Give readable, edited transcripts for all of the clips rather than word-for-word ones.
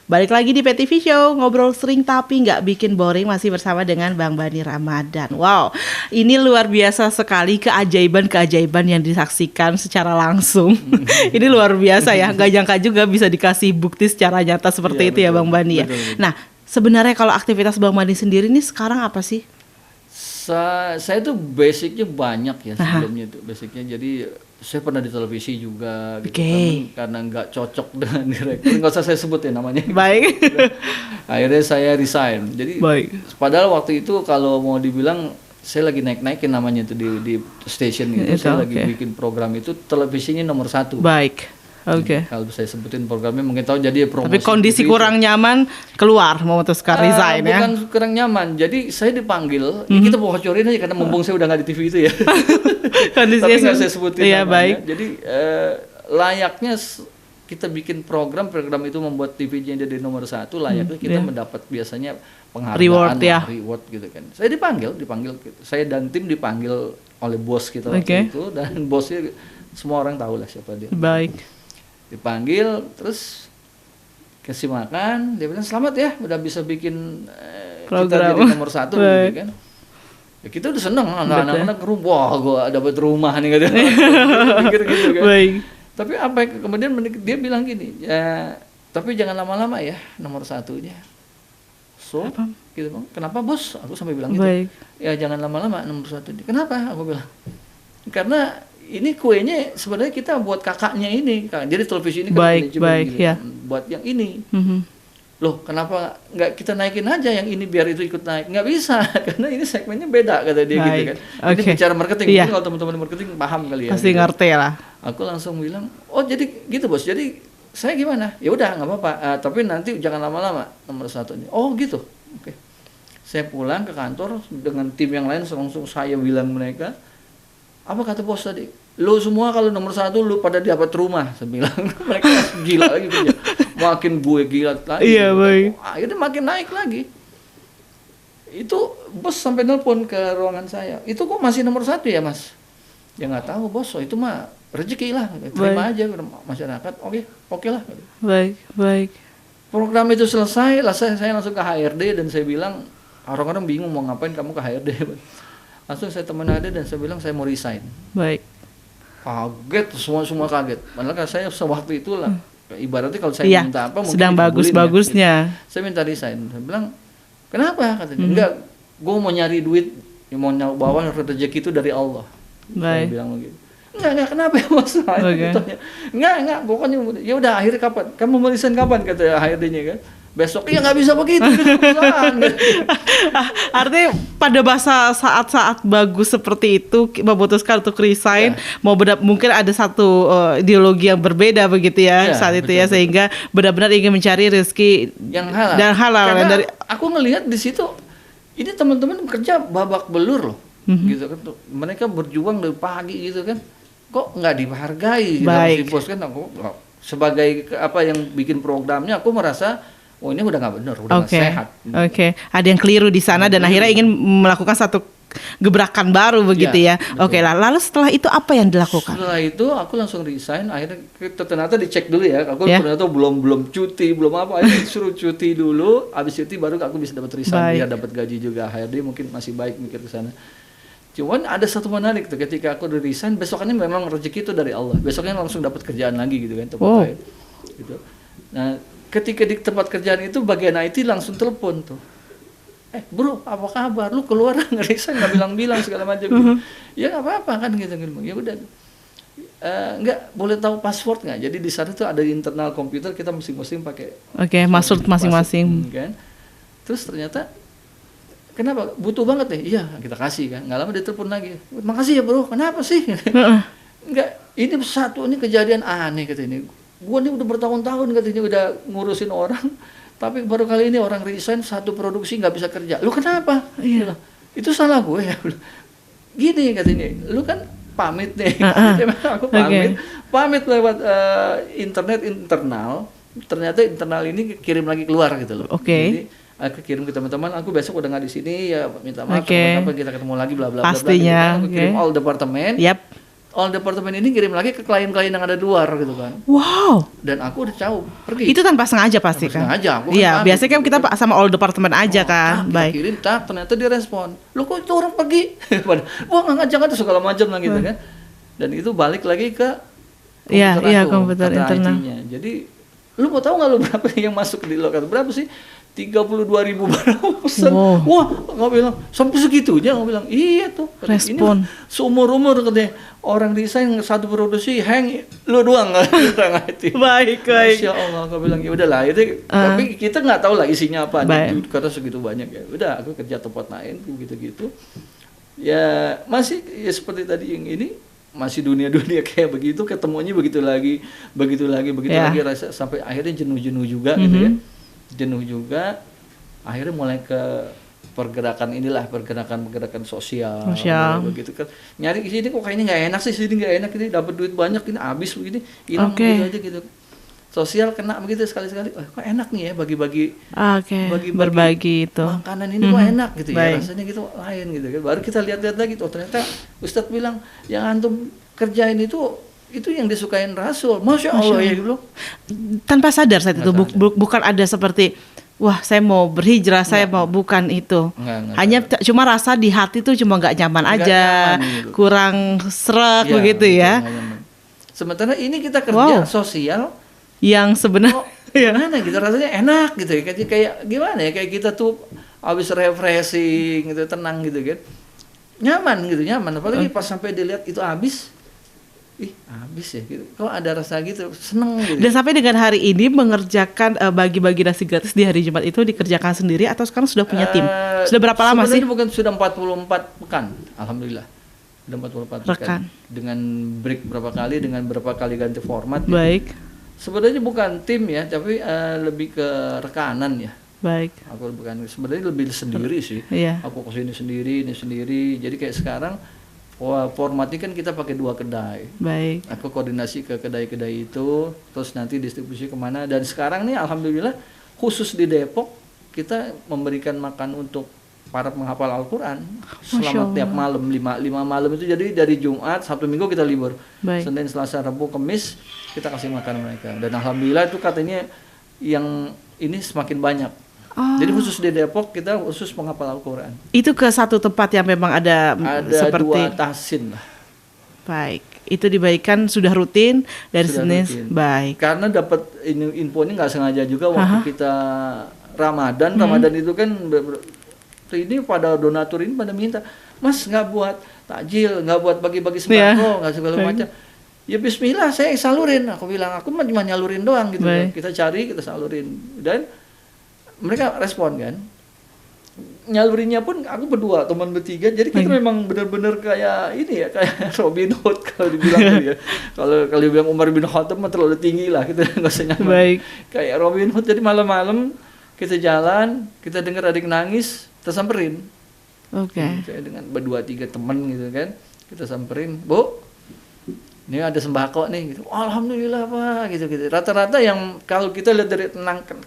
Balik lagi di PTV Show, ngobrol sering tapi nggak bikin boring, masih bersama dengan Bang Bani Ramadan. Wow, ini luar biasa sekali keajaiban-keajaiban yang disaksikan secara langsung. Ini luar biasa ya, nggak nyangka juga bisa dikasih bukti secara nyata seperti itu, betul, ya Bang Bani ya. Betul. Nah, sebenarnya kalau aktivitas Bang Bani sendiri nih sekarang apa sih? Saya tuh basicnya banyak ya sebelumnya tuh basicnya, jadi saya pernah di televisi juga gitu, karena nggak cocok dengan direktur, nggak usah saya sebut ya namanya. Baik. Akhirnya saya resign. Jadi padahal waktu itu kalau mau dibilang saya lagi naik-naikin namanya itu di station gitu. Saya lagi bikin program itu televisinya nomor 1. Baik. Oke. Kalau saya sebutin programnya mungkin tahu, jadi promosi. Tapi kondisi kurang nyaman keluar memutuskan resign ya. Bukan kurang nyaman. Jadi saya dipanggil, kita bocorin aja karena mumpung saya udah nggak di TV itu ya. Tapi nggak saya sebutin namanya. Baik. Jadi layaknya kita bikin program itu membuat TV-nya jadi nomor 1, layaknya kita mendapat biasanya penghargaan, reward gitu kan. Saya dipanggil, saya dan tim dipanggil oleh bos kita waktu itu, dan bosnya semua orang tahu lah siapa dia. Baik. Dipanggil, terus kasih makan, dia bilang selamat ya udah bisa bikin kita jadi nomor 1 gitu kan. Ya kita udah seneng, anak-anak wah gua dapat rumah nih gitu. Gitu kan. Baik. Tapi apa kemudian dia bilang gini, ya tapi jangan lama-lama ya nomor 1-nya. So, gitu Bang. Kenapa bos? Aku sampai bilang gitu. Baik. Ya jangan lama-lama nomor 1. Kenapa? Aku bilang. Karena ini kuenya sebenarnya kita buat kakaknya ini, jadi televisi ini kan manajemen gitu, ya. Buat yang ini. Loh, kenapa nggak kita naikin aja yang ini biar itu ikut naik? Nggak bisa, karena ini segmennya beda kata dia gitu kan. Ini bicara marketing, mungkin kalau teman-teman marketing paham kali ya. Pasti gitu. Ngerti lah. Aku langsung bilang, oh jadi gitu bos. Jadi saya gimana? Ya udah nggak apa-apa. Tapi nanti jangan lama-lama nomor 1-nya. Oh gitu. Oke. Saya pulang ke kantor dengan tim yang lain, langsung saya bilang mereka, apa kata bos tadi? Lu semua kalau nomor 1 lu pada dapat rumah, saya bilang. Mereka gila lagi kerja. Makin gue gila lagi. Iya, baik. Akhirnya makin naik lagi. Itu bos sampai nelpon ke ruangan saya. Itu kok masih nomor 1 ya mas? Ya nggak tahu bos, itu mah rezeki lah. Terima aja masyarakat. Oke lah. Baik. Program itu selesai, saya langsung ke HRD dan saya bilang, orang-orang bingung mau ngapain kamu ke HRD. Langsung saya teman HRD dan saya bilang saya mau resign. Baik. Kaget, semua kaget. Padahal kan saya sewaktu itu lah, ibaratnya kalau saya minta apa mungkin sedang bagus-bagusnya. Ya. Saya minta resign. Saya bilang, kenapa? Katanya, enggak, gue mau nyari duit, mau bawa rezeki itu dari Allah. Saya bilang begitu. Enggak, kenapa ya mas? Enggak, pokoknya ya udah akhirnya kapan? Kamu mau resign kapan? Kata HRD-nya kan. Besok ya nggak bisa begitu. Artinya pada saat bagus seperti itu memutuskan untuk resign, mungkin ada satu ideologi yang berbeda begitu ya, saat itu ya, sehingga benar-benar ingin mencari rezeki yang halal. Karena dari aku ngelihat di situ ini teman-teman bekerja babak belur loh, gitu kan. Mereka berjuang dari pagi gitu kan, kok nggak dihargai? Harus di pos kan. Aku sebagai apa yang bikin programnya, aku merasa oh ini udah nggak benar, udah nggak sehat. Ada yang keliru di sana dan akhirnya ingin melakukan satu gebrakan baru begitu ya. Lalu setelah itu apa yang dilakukan? Setelah itu aku langsung resign. Akhirnya ternyata dicek dulu ya. Aku ternyata belum cuti, belum apa. Akhirnya suruh cuti dulu. Habis cuti baru aku bisa dapat resign, biar dapat gaji juga. HRD mungkin masih baik mikir ke sana. Cuman ada satu menarik tuh, ketika aku udah resign, besokannya memang rezeki itu dari Allah. Besoknya langsung dapat kerjaan lagi gitu kan, gitu. Nah, ketika di tempat kerjaan itu bagian IT langsung telepon tuh, bro apa kabar, lu keluar nggak resign, nggak bilang-bilang segala macam gitu. Ya nggak apa-apa kan gitu. Ya udah, nggak boleh tahu password nggak, jadi di sana tuh ada internal komputer, kita masing-masing pakai password masing-masing kan. Terus ternyata kenapa butuh banget nih, iya kita kasih kan. Nggak lama dia telepon lagi, makasih ya bro, kenapa sih? Nggak, ini ini kejadian aneh kata ini. Gua nih udah bertahun-tahun katanya udah ngurusin orang, tapi baru kali ini orang resign, satu produksi nggak bisa kerja. Lu kenapa? Iya. Itu salah gue ya. Gini katanya, lu kan pamit nih. Aku pamit lewat internet internal. Ternyata internal ini kirim lagi keluar gitu loh. Jadi aku kirim ke teman-teman, aku besok udah nggak di sini ya, minta maaf. Kapan kita ketemu lagi bla bla bla. Pastinya. Aku kirim all departemen. all departemen ini kirim lagi ke klien-klien yang ada di luar gitu kan. Wow. Dan aku udah tahu pergi. Itu tanpa sengaja pasti kan? Sengaja. Iya, biasanya kan kita sama all department aja kan. Kita Baik. kirim, ternyata dia respon. Lu kok itu orang pergi? Wah nggak ngajak atau segala macam lah gitu kan. Dan itu balik lagi ke komputer internal. IT-nya. Jadi lu mau tahu nggak lu berapa yang masuk di lokal? Berapa sih? 32.000 barang pesan. Wah, nggak bilang sampai segitunya, nggak bilang iya tuh. Respon. Ini seumur-umur katanya orang desain satu produksi hang lu doang nggak orang IT. Baik. Masya Allah, aku bilang ya udahlah itu. Tapi kita nggak tahu lah isinya apa. Karena segitu banyak ya. Udah, aku kerja tempat lain gitu-gitu. Ya masih ya seperti tadi yang ini. Masih dunia-dunia kayak begitu, ketemunya begitu lagi rasa sampai akhirnya jenuh juga gitu ya. Jenuh juga, akhirnya mulai ke pergerakan sosial. Begitu kan. Nyari di sini kok kayaknya nggak enak sih, sini nggak enak ini dapat duit banyak ini habis begini, hilang gitu aja gitu. Sosial kena begitu sekali-sekali, kok enak nih ya bagi-bagi berbagi itu. Makanan ini kok enak gitu ya, rasanya gitu lain gitu kan. Baru kita lihat-lihat lagi tuh ternyata Ustadz bilang yang antum kerjain itu yang disukain Rasul. Masya Allah ya gitu. Tanpa sadar saat itu bukan ada seperti wah saya mau berhijrah, saya mau bukan itu. Hanya cuma rasa di hati tuh cuma nggak nyaman aja, gitu. Kurang sreg begitu ya. Sementara ini kita kerja sosial yang sebenarnya gimana gitu rasanya enak gitu ya, kayak gimana ya, kayak kita tuh habis refreshing gitu, tenang gitu kan, nyaman apalagi pas sampai dilihat itu habis ya gitu, kok ada rasa gitu, seneng gitu. Dan sampai dengan hari ini mengerjakan bagi-bagi nasi gratis di hari Jumat itu dikerjakan sendiri atau sekarang sudah punya tim? Sudah berapa lama sih? Sebenarnya sudah 44 pekan, alhamdulillah. Sudah 44 pekan. Dengan break berapa kali, dengan berapa kali ganti format. Baik. Gitu. Sebenarnya bukan tim ya, tapi lebih ke rekanan ya. Baik. Aku bukan, sebenarnya lebih sendiri sih. Iya. Aku kesini sendiri, ini sendiri. Jadi kayak sekarang formatnya kan kita pakai 2 kedai. Baik. Aku koordinasi ke kedai-kedai itu, terus nanti distribusi kemana. Dan sekarang nih alhamdulillah khusus di Depok kita memberikan makan untuk para penghafal Al-Quran selama tiap malam 5 malam itu. Jadi dari Jumat, Sabtu, Minggu kita libur. Baik. Senin, Selasa, Rabu, Kamis kita kasih makan mereka. Dan alhamdulillah itu katanya yang ini semakin banyak. Jadi khusus di Depok kita khusus penghafal Al-Quran. Itu ke satu tempat yang memang ada seperti 2 tahsin lah. Baik. Itu dibagikan sudah rutin dari Senin. Baik. Karena dapat infonya nggak sengaja juga waktu kita Ramadan itu kan ini pada donatur ini pada minta, Mas nggak buat takjil, nggak buat bagi-bagi sembako, nggak segala macam. Ya Bismillah, saya salurin. Aku bilang aku cuma nyalurin doang gitu. Kita cari, kita salurin. Dan mereka respon kan. Nyalurinnya pun aku berdua, teman bertiga. Jadi kita memang benar-benar kayak ini ya, kayak Robin Hood kalau dibilang ya. Kalau dibilang Umar bin Khattab mah terlalu tinggi lah, kita nggak usah nyaman. Kayak Robin Hood. Jadi malam-malam kita jalan, kita dengar adik nangis, kita samperin. Saya dengan 2-3 teman gitu kan, kita samperin, Bu, ini ada sembako nih gitu. Alhamdulillah Pak, gitu. Rata-rata yang kalau kita lihat dari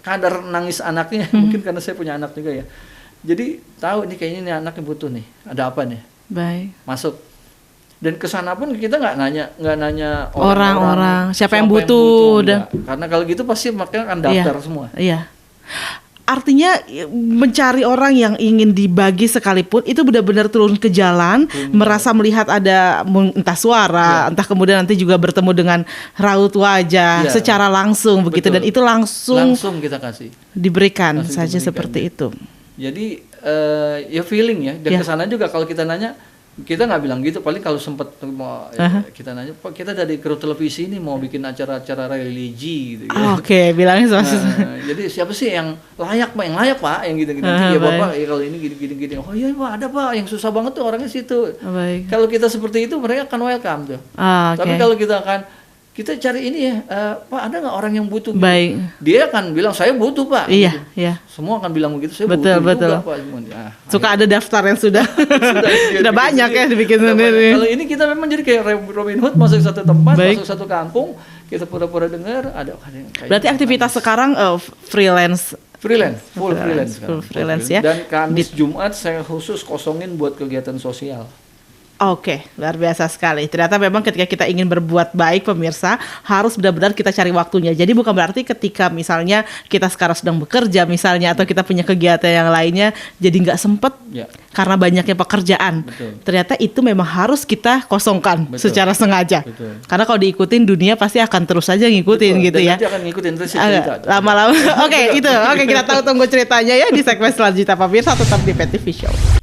kadar nangis anaknya, mungkin karena saya punya anak juga ya. Jadi tahu nih kayaknya ini anaknya butuh nih, ada apa nih? Baik. Masuk. Dan kesana pun kita nggak nanya orang-orang siapa yang butuh. Karena kalau gitu pasti makanya akan daftar semua. Iya. Artinya mencari orang yang ingin dibagi sekalipun itu benar-benar turun ke jalan, merasa melihat ada entah suara, entah kemudian nanti juga bertemu dengan raut wajah secara langsung begitu. Dan itu langsung kita kasih diberikan saja seperti itu. Jadi ya feeling ya. Dan kesana juga kalau kita nanya, kita nggak bilang gitu, paling kalau sempat kita nanya, Pak kita dari kru televisi ini mau bikin acara-acara religi gitu. Bilangnya jadi siapa sih yang layak Pak, yang gitu. Ya Bapak ya kalau ini gini. Oh iya Pak, ada Pak yang susah banget tuh orangnya situ. Kalau kita seperti itu mereka akan welcome tuh. Tapi kalau kita cari ini ya, Pak ada nggak orang yang butuh? Baik. Dia akan bilang saya butuh Pak. Iya. Semua akan bilang begitu. Saya butuh juga Pak. Suka ada daftar yang sudah banyak ya dibikin sendiri. Kalau ini kita memang jadi kayak Robin Hood, masuk satu tempat, masuk satu kampung, kita pura-pura dengar ada kayak. Berarti aktivitas sekarang freelance, full freelance ya. Dan Kamis Jumat saya khusus kosongin buat kegiatan sosial. Oke, luar biasa sekali. Ternyata memang ketika kita ingin berbuat baik pemirsa, harus benar-benar kita cari waktunya. Jadi bukan berarti ketika misalnya kita sekarang sedang bekerja misalnya, atau kita punya kegiatan yang lainnya, jadi nggak sempet karena banyaknya pekerjaan. Betul. Ternyata itu memang harus kita kosongkan secara sengaja. Betul. Karena kalau diikutin dunia pasti akan terus aja ngikutin gitu Dan ya. nanti akan ngikutin terus cerita. Lama-lama. Oke, itu. Oke, kita tunggu ceritanya ya di segmen selanjutnya pemirsa, tetap di PTV Show.